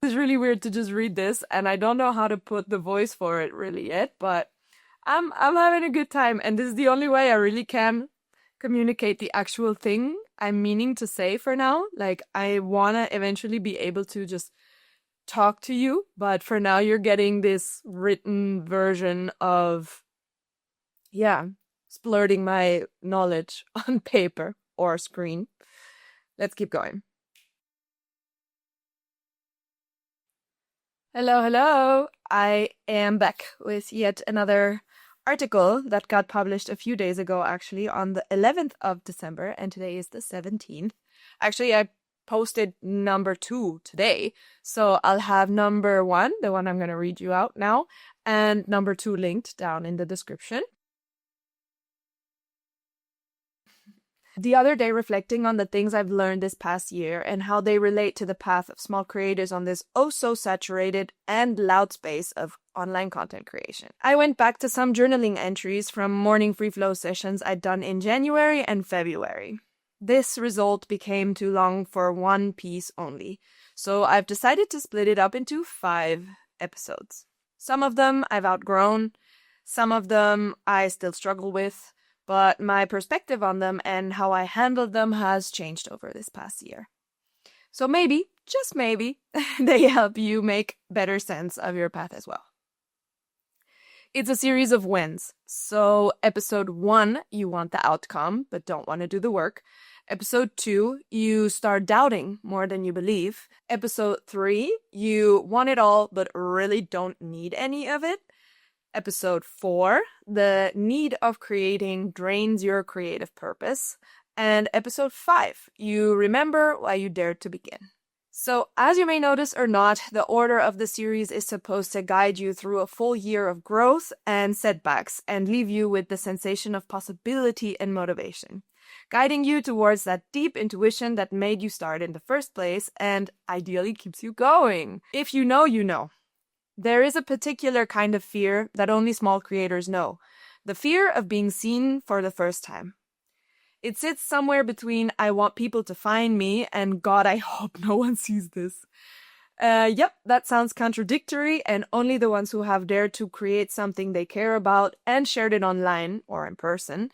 It's really weird to just read this, and I don't know how to put the voice for it really yet, but I'm having a good time, and this is the only way I really can communicate the actual thing I'm meaning to say for now. Like, I wanna eventually be able to just talk to you, but for now you're getting this written version of, yeah, splurting my knowledge on paper or screen. Let's keep going. Hello, hello. I am back with yet another article that got published a few days ago, actually, on the 11th of December, and today is the 17th. Actually, I posted number 2 today, so I'll have number 1, the one I'm going to read you out now, and number 2 linked down in the description. The other day, reflecting on the things I've learned this past year and how they relate to the path of small creators on this oh so saturated and loud space of online content creation. I went back to some journaling entries from morning free flow sessions I'd done in January and February. This result became too long for one piece only, so I've decided to split it up into 5 episodes. Some of them I've outgrown, some of them I still struggle with, but my perspective on them and how I handled them has changed over this past year. So maybe, just maybe, they help you make better sense of your path as well. It's a series of wins. So episode 1, you want the outcome, but don't want to do the work. Episode 2, you start doubting more than you believe. Episode 3, you want it all, but really don't need any of it. Episode 4, the need of creating drains your creative purpose. And episode 5, you remember why you dared to begin. So, as you may notice or not, the order of the series is supposed to guide you through a full year of growth and setbacks and leave you with the sensation of possibility and motivation, guiding you towards that deep intuition that made you start in the first place and ideally keeps you going. If you know, you know. There is a particular kind of fear that only small creators know, the fear of being seen for the first time. It sits somewhere between I want people to find me and God, I hope no one sees this. Yep, that sounds contradictory, and only the ones who have dared to create something they care about and shared it online or in person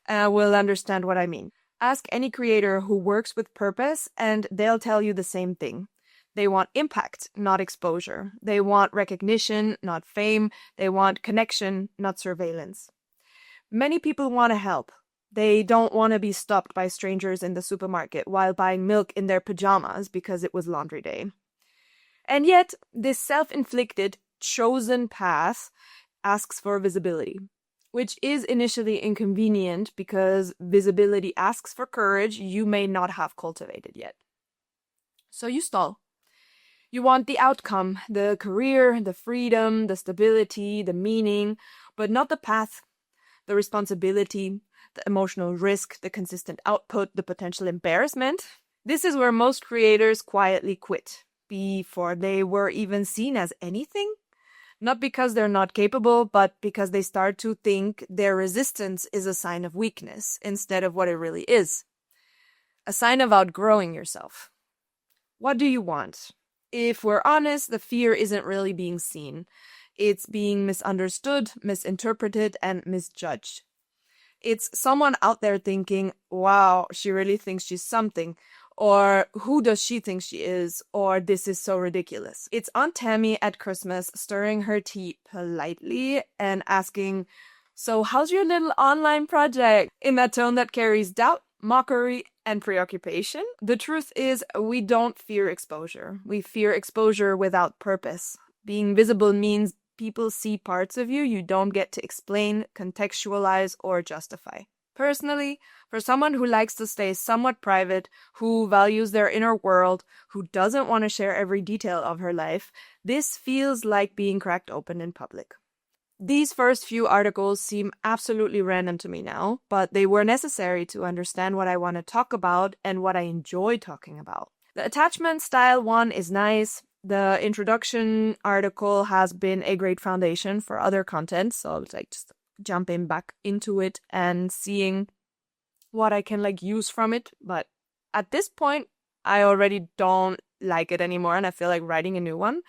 will understand what I mean. Ask any creator who works with purpose and they'll tell you the same thing. They want impact, not exposure. They want recognition, not fame. They want connection, not surveillance. Many people want to help. They don't want to be stopped by strangers in the supermarket while buying milk in their pajamas because it was laundry day. And yet, this self-inflicted, chosen path asks for visibility, which is initially inconvenient because visibility asks for courage you may not have cultivated yet. So you stall. You want the outcome, the career, the freedom, the stability, the meaning, but not the path, the responsibility, the emotional risk, the consistent output, the potential embarrassment. This is where most creators quietly quit, before they were even seen as anything. Not because they're not capable, but because they start to think their resistance is a sign of weakness instead of what it really is. A sign of outgrowing yourself. What do you want? If we're honest, the fear isn't really being seen. It's being misunderstood, misinterpreted, and misjudged. It's someone out there thinking, wow, she really thinks she's something, or who does she think she is, or this is so ridiculous. It's Aunt Tammy at Christmas stirring her tea politely and asking, so how's your little online project? In that tone that carries doubt, mockery, and preoccupation. The truth is, we don't fear exposure. We fear exposure without purpose. Being visible means people see parts of you you don't get to explain, contextualize, or justify. Personally, for someone who likes to stay somewhat private, who values their inner world, who doesn't want to share every detail of her life, this feels like being cracked open in public. These first few articles seem absolutely random to me now, but they were necessary to understand what I want to talk about and what I enjoy talking about. The attachment style one is nice. The introduction article has been a great foundation for other content, so I was just jumping back into it and seeing what I can use from it. But at this point, I already don't like it anymore and I feel like writing a new one.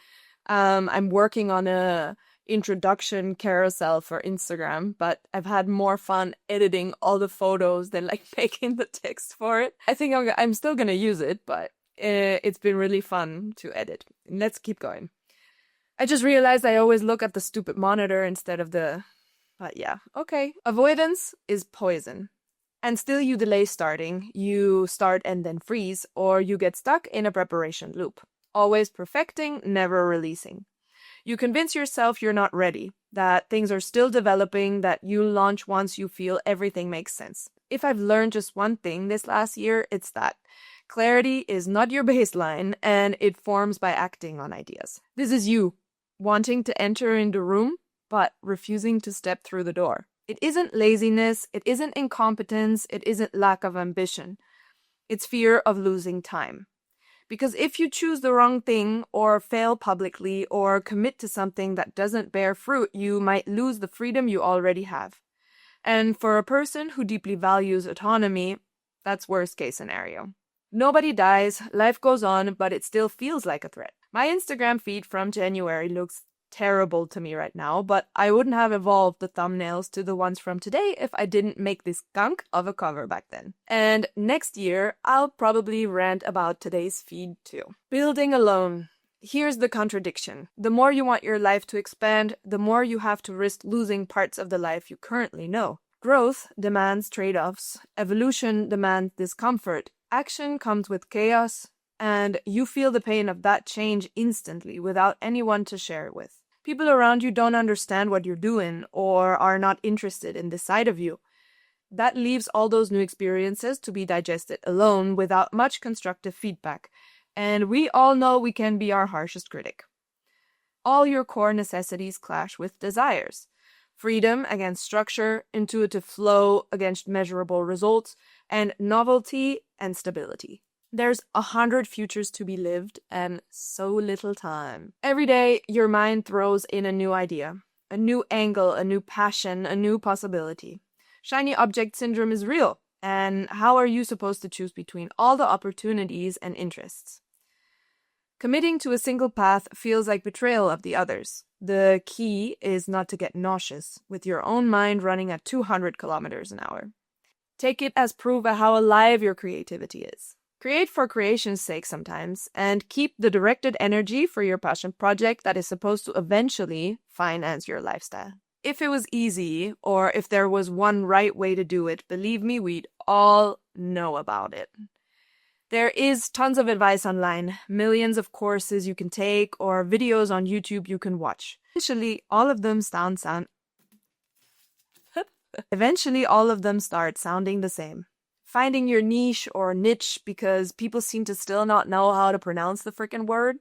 I'm working on a introduction carousel for Instagram, but I've had more fun editing all the photos than like making the text for it. I think I'm still gonna use it, but it's been really fun to edit. Let's keep going. I just realized I always look at the stupid monitor instead of but yeah, okay. Avoidance is poison. And still you delay starting, you start and then freeze, or you get stuck in a preparation loop. Always perfecting, never releasing. You convince yourself you're not ready, that things are still developing, that you launch once you feel everything makes sense. If I've learned just one thing this last year, it's that clarity is not your baseline and it forms by acting on ideas. This is you, wanting to enter in the room, but refusing to step through the door. It isn't laziness, it isn't incompetence, it isn't lack of ambition. It's fear of losing time. Because if you choose the wrong thing or fail publicly or commit to something that doesn't bear fruit, you might lose the freedom you already have. And for a person who deeply values autonomy, that's worst case scenario. Nobody dies, life goes on, but it still feels like a threat. My Instagram feed from January looks terrible to me right now, but I wouldn't have evolved the thumbnails to the ones from today if I didn't make this gunk of a cover back then. And next year, I'll probably rant about today's feed too. Building alone. Here's the contradiction. The more you want your life to expand, the more you have to risk losing parts of the life you currently know. Growth demands trade-offs. Evolution demands discomfort. Action comes with chaos, and you feel the pain of that change instantly without anyone to share it with. People around you don't understand what you're doing or are not interested in this side of you. That leaves all those new experiences to be digested alone without much constructive feedback. And we all know we can be our harshest critic. All your core necessities clash with desires. Freedom against structure, intuitive flow against measurable results, and novelty and stability. There's 100 futures to be lived and so little time. Every day, your mind throws in a new idea, a new angle, a new passion, a new possibility. Shiny object syndrome is real, and how are you supposed to choose between all the opportunities and interests? Committing to a single path feels like betrayal of the others. The key is not to get nauseous with your own mind running at 200 kilometers an hour. Take it as proof of how alive your creativity is. Create for creation's sake sometimes, and keep the directed energy for your passion project that is supposed to eventually finance your lifestyle. If it was easy, or if there was one right way to do it, believe me, we'd all know about it. There is tons of advice online, millions of courses you can take, or videos on YouTube you can watch. Eventually, all of them start sounding the same. Finding your niche or niche because people seem to still not know how to pronounce the frickin' word.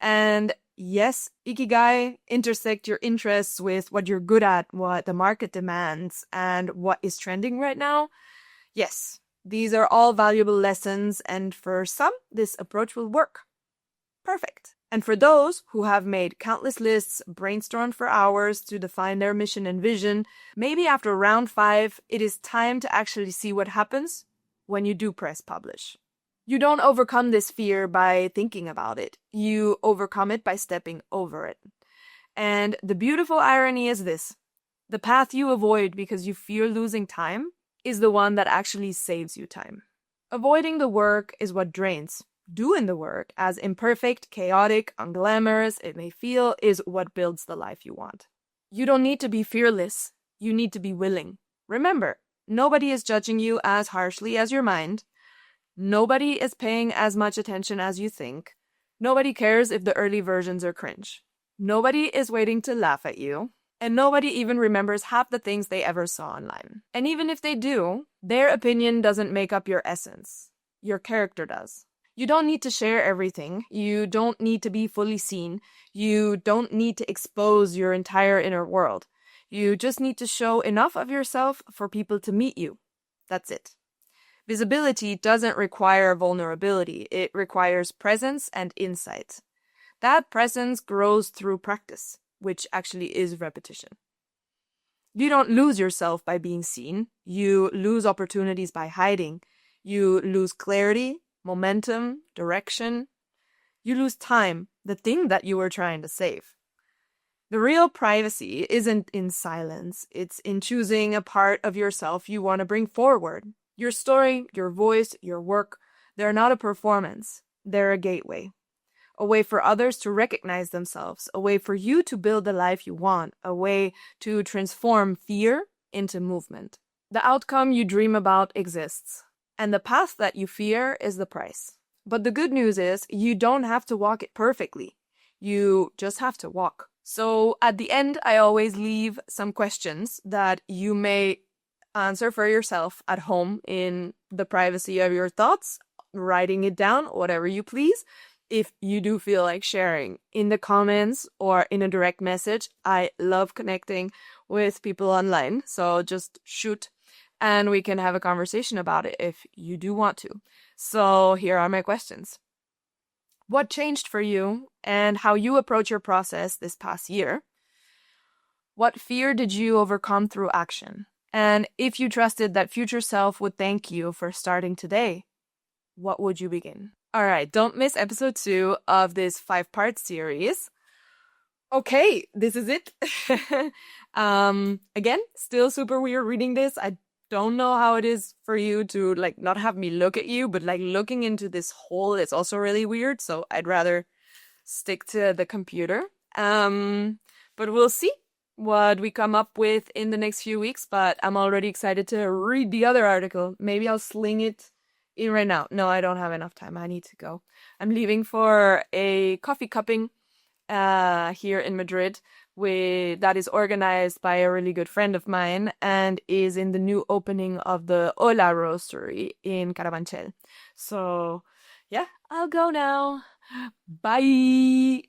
And yes, Ikigai, intersect your interests with what you're good at, what the market demands, and what is trending right now. Yes, these are all valuable lessons, and for some, this approach will work. Perfect. And for those who have made countless lists, brainstormed for hours to define their mission and vision, maybe after round 5, it is time to actually see what happens when you do press publish. You don't overcome this fear by thinking about it. You overcome it by stepping over it. And the beautiful irony is this. The path you avoid because you fear losing time is the one that actually saves you time. Avoiding the work is what drains. Doing the work, as imperfect, chaotic, unglamorous it may feel, is what builds the life you want. You don't need to be fearless. You need to be willing. Remember, nobody is judging you as harshly as your mind. Nobody is paying as much attention as you think. Nobody cares if the early versions are cringe. Nobody is waiting to laugh at you. And nobody even remembers half the things they ever saw online. And even if they do, their opinion doesn't make up your essence. Your character does. You don't need to share everything. You don't need to be fully seen. You don't need to expose your entire inner world. You just need to show enough of yourself for people to meet you. That's it. Visibility doesn't require vulnerability. It requires presence and insight. That presence grows through practice, which actually is repetition. You don't lose yourself by being seen. You lose opportunities by hiding. You lose clarity, momentum, direction. You lose time, the thing that you were trying to save. The real privacy isn't in silence, it's in choosing a part of yourself you want to bring forward. Your story, your voice, your work, they're not a performance, they're a gateway. A way for others to recognize themselves, a way for you to build the life you want, a way to transform fear into movement. The outcome you dream about exists, and the path that you fear is the price. But the good news is you don't have to walk it perfectly. You just have to walk. So at the end, I always leave some questions that you may answer for yourself at home in the privacy of your thoughts, writing it down, whatever you please. If you do feel like sharing in the comments or in a direct message, I love connecting with people online. So just shoot and we can have a conversation about it if you do want to. So here are my questions. What changed for you and how you approach your process this past year? What fear did you overcome through action? And if you trusted that future self would thank you for starting today, what would you begin? All right, don't miss episode 2 of this 5-part series. Okay, this is it. Again, still super weird reading this. I don't know how it is for you to like not have me look at you, but like looking into this hole is also really weird. So I'd rather stick to the computer. But we'll see what we come up with in the next few weeks. But I'm already excited to read the other article. Maybe I'll sling it in right now. No, I don't have enough time. I need to go. I'm leaving for a coffee cupping here in Madrid that is organized by a really good friend of mine and is in the new opening of the Ola Roastery in Carabanchel. So yeah, I'll go now. Bye.